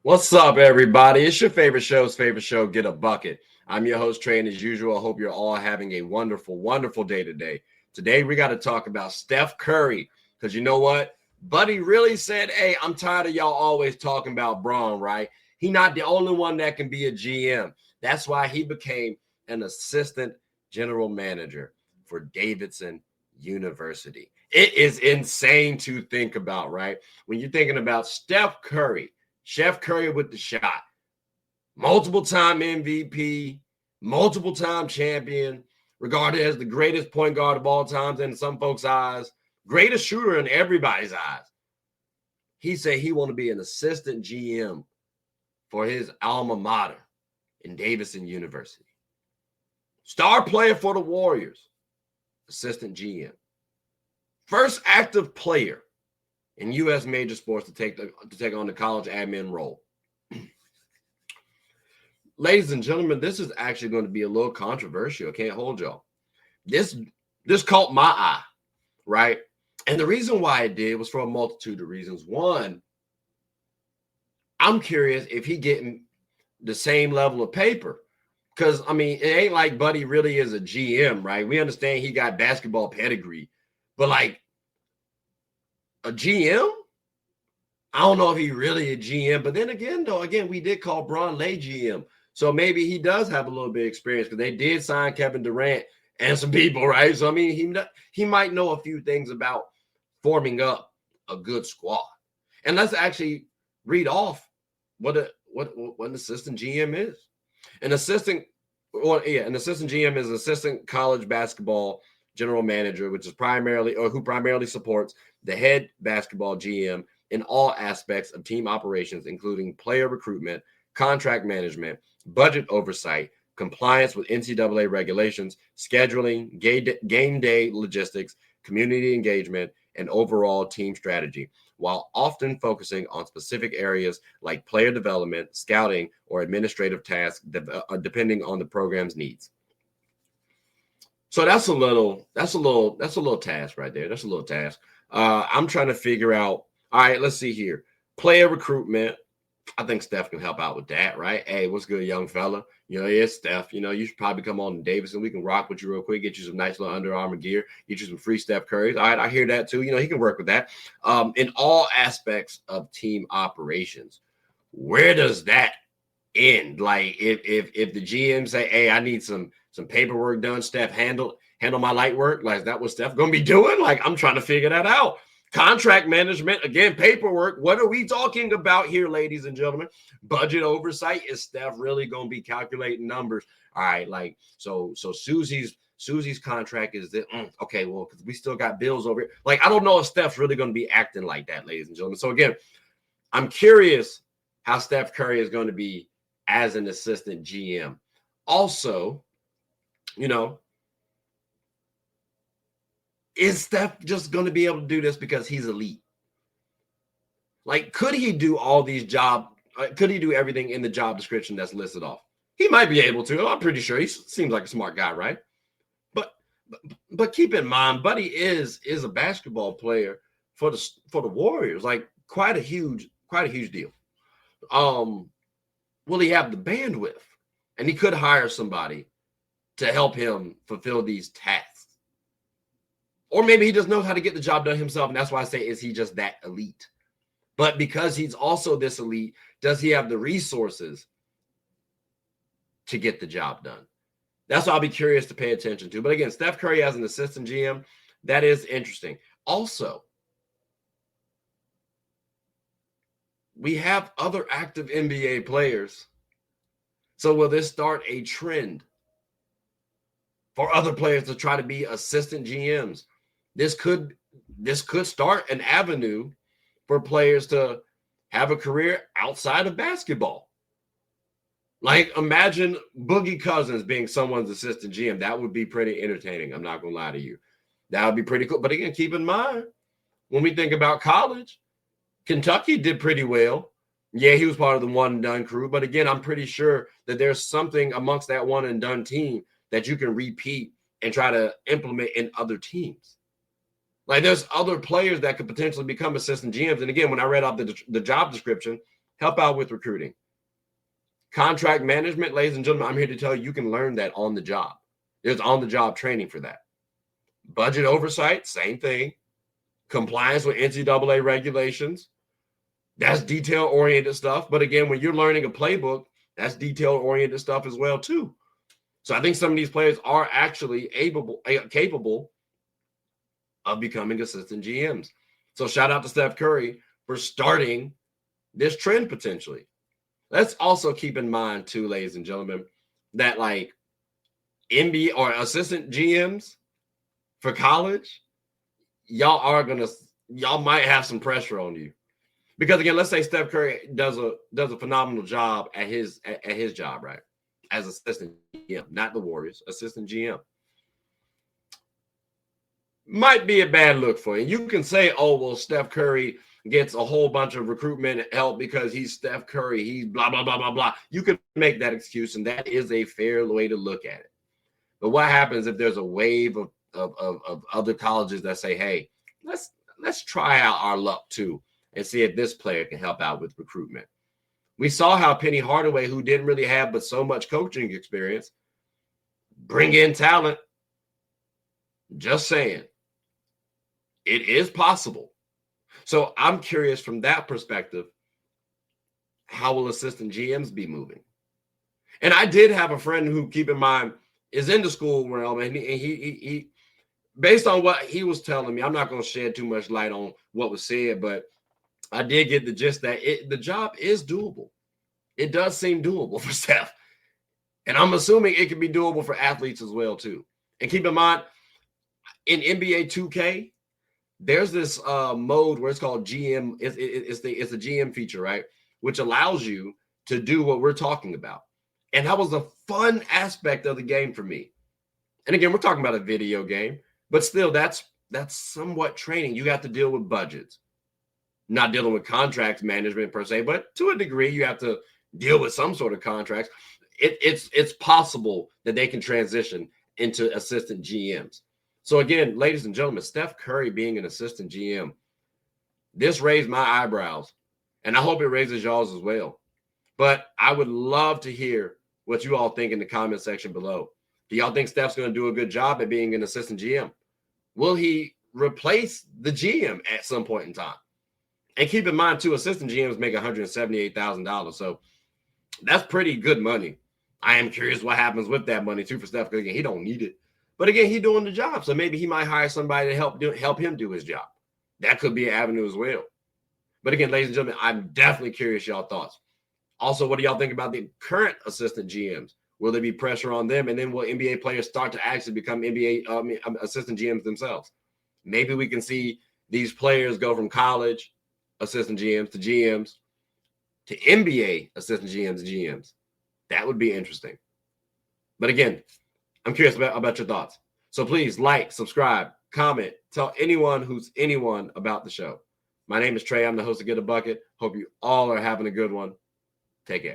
What's up, everybody? It's your favorite show, Get a Bucket. I'm your host, Trey, and as usual, I hope you're all having a wonderful, wonderful day today. Today, we got to talk about Steph Curry, because you know what? Buddy really said, hey, I'm tired of y'all always talking about Braun, right? He not the only one that can be a GM. That's why he became an assistant general manager for Davidson University. It is insane to think about, right? When you're thinking about Steph Curry, Chef Curry with the shot, multiple-time MVP, multiple-time champion, regarded as the greatest point guard of all times in some folks' eyes, greatest shooter in everybody's eyes. He said he want to be an assistant GM for his alma mater in Davidson University. Star player for the Warriors, assistant GM. First active player in U.S. major sports to take on the college admin role. Ladies and gentlemen, this is actually going to be a little controversial. I can't hold y'all. This caught my eye, right? And the reason why it did was for a multitude of reasons. One, I'm curious if he getting the same level of paper. Because, I mean, it ain't like Buddy really is a GM, right? We understand he got basketball pedigree. But, like, a GM? I don't know if he really a GM. But then again, we did call Braun Lay GM. So maybe he does have a little bit of experience because they did sign Kevin Durant and some people, right? So, I mean, he might know a few things about forming up a good squad. And let's actually read off what an assistant GM is. An assistant GM is an assistant college basketball general manager, which is who primarily supports the head basketball GM in all aspects of team operations, including player recruitment, contract management, budget oversight, compliance with NCAA regulations, scheduling, game day logistics, community engagement, and overall team strategy, while often focusing on specific areas like player development, scouting, or administrative tasks, depending on the program's needs. So that's a little task right there. That's a little task. I'm trying to figure out. All right, let's see here. Player recruitment. I think Steph can help out with that, right? Hey, what's good, young fella? It's Steph. You should probably come on to Davidson. We can rock with you real quick, get you some nice little Under Armour gear, get you some free Steph Currys. All right, I hear that too. He can work with that. In all aspects of team operations, where does that end? Like, if the GM say, hey, I need some paperwork done, Steph, handle my light work. Like, is that what Steph gonna be doing? Like, I'm trying to figure that out. Contract management, again, paperwork. What are we talking about here, ladies and gentlemen? Budget oversight. Is Steph really going to be calculating numbers? All right, like, so Susie's contract is that, okay, well, because we still got bills over here. Like, I don't know if Steph's really going to be acting like that, ladies and gentlemen. So, again, I'm curious how Steph Curry is going to be as an assistant GM. Also, is Steph just going to be able to do this because he's elite? Like, could he do all these could he do everything in the job description that's listed off? He might be able to. I'm pretty sure he seems like a smart guy, right? But keep in mind, Buddy is a basketball player for the Warriors. Like, quite a huge deal. Will he have the bandwidth? And he could hire somebody to help him fulfill these tasks. Or maybe he just knows how to get the job done himself. And that's why I say, is he just that elite? But because he's also this elite, does he have the resources to get the job done? That's what I'll be curious to pay attention to. But again, Steph Curry as an assistant GM, that is interesting. Also, we have other active NBA players. So will this start a trend for other players to try to be assistant GMs? This could start an avenue for players to have a career outside of basketball. Like, imagine Boogie Cousins being someone's assistant GM. That would be pretty entertaining. I'm not going to lie to you. That would be pretty cool. But again, keep in mind, when we think about college, Kentucky did pretty well. Yeah, he was part of the one and done crew. But again, I'm pretty sure that there's something amongst that one and done team that you can repeat and try to implement in other teams. Like, there's other players that could potentially become assistant GMs. And again, when I read off the job description, help out with recruiting. Contract management, ladies and gentlemen, I'm here to tell you can learn that on the job. There's on-the-job training for that. Budget oversight, same thing. Compliance with NCAA regulations, that's detail-oriented stuff. But again, when you're learning a playbook, that's detail-oriented stuff as well, too. So I think some of these players are actually capable of becoming assistant GMs. So shout out to Steph Curry for starting this trend potentially. Let's also keep in mind, too, ladies and gentlemen, that like NBA or assistant GMs for college, y'all might have some pressure on you. Because again, let's say Steph Curry does a phenomenal job at his job, right? As assistant GM, not the Warriors, assistant GM. Might be a bad look for you. You can say, oh, well, Steph Curry gets a whole bunch of recruitment help because he's Steph Curry. He's blah, blah, blah, blah, blah. You could make that excuse, and that is a fair way to look at it. But what happens if there's a wave of other colleges that say, hey, let's try out our luck too and see if this player can help out with recruitment. We saw how Penny Hardaway, who didn't really have but so much coaching experience, bring in talent. Just saying. It is possible. So I'm curious from that perspective, how will assistant GMs be moving? And I did have a friend who, keep in mind, is in the school realm, and he based on what he was telling me, I'm not going to shed too much light on what was said, but I did get the gist that the job is doable. It does seem doable for Steph. And I'm assuming it can be doable for athletes as well, too. And keep in mind, in NBA 2K, there's this mode where it's called GM. It's a GM feature, right? Which allows you to do what we're talking about. And that was a fun aspect of the game for me. And again, we're talking about a video game, but still that's somewhat training. You have to deal with budgets, not dealing with contract management per se, but to a degree, you have to deal with some sort of contracts. It's possible that they can transition into assistant GMs. So again, ladies and gentlemen, Steph Curry being an assistant GM, this raised my eyebrows, and I hope it raises y'all's as well. But I would love to hear what you all think in the comment section below. Do y'all think Steph's going to do a good job at being an assistant GM? Will he replace the GM at some point in time? And keep in mind, too, assistant GMs make $178,000. So that's pretty good money. I am curious what happens with that money, too, for Steph. Because again, he don't need it. But again, he's doing the job. So maybe he might hire somebody to help him do his job. That could be an avenue as well. But again, ladies and gentlemen, I'm definitely curious y'all thoughts. Also, what do y'all think about the current assistant GMs? Will there be pressure on them? And then will NBA players start to actually become assistant GMs themselves? Maybe we can see these players go from college assistant GMs to GMs to NBA assistant GMs and GMs. That would be interesting. But again, I'm curious about your thoughts. So please like, subscribe, comment, tell anyone about the show. My name is Trey. I'm the host of Get a Bucket. Hope you all are having a good one. Take care.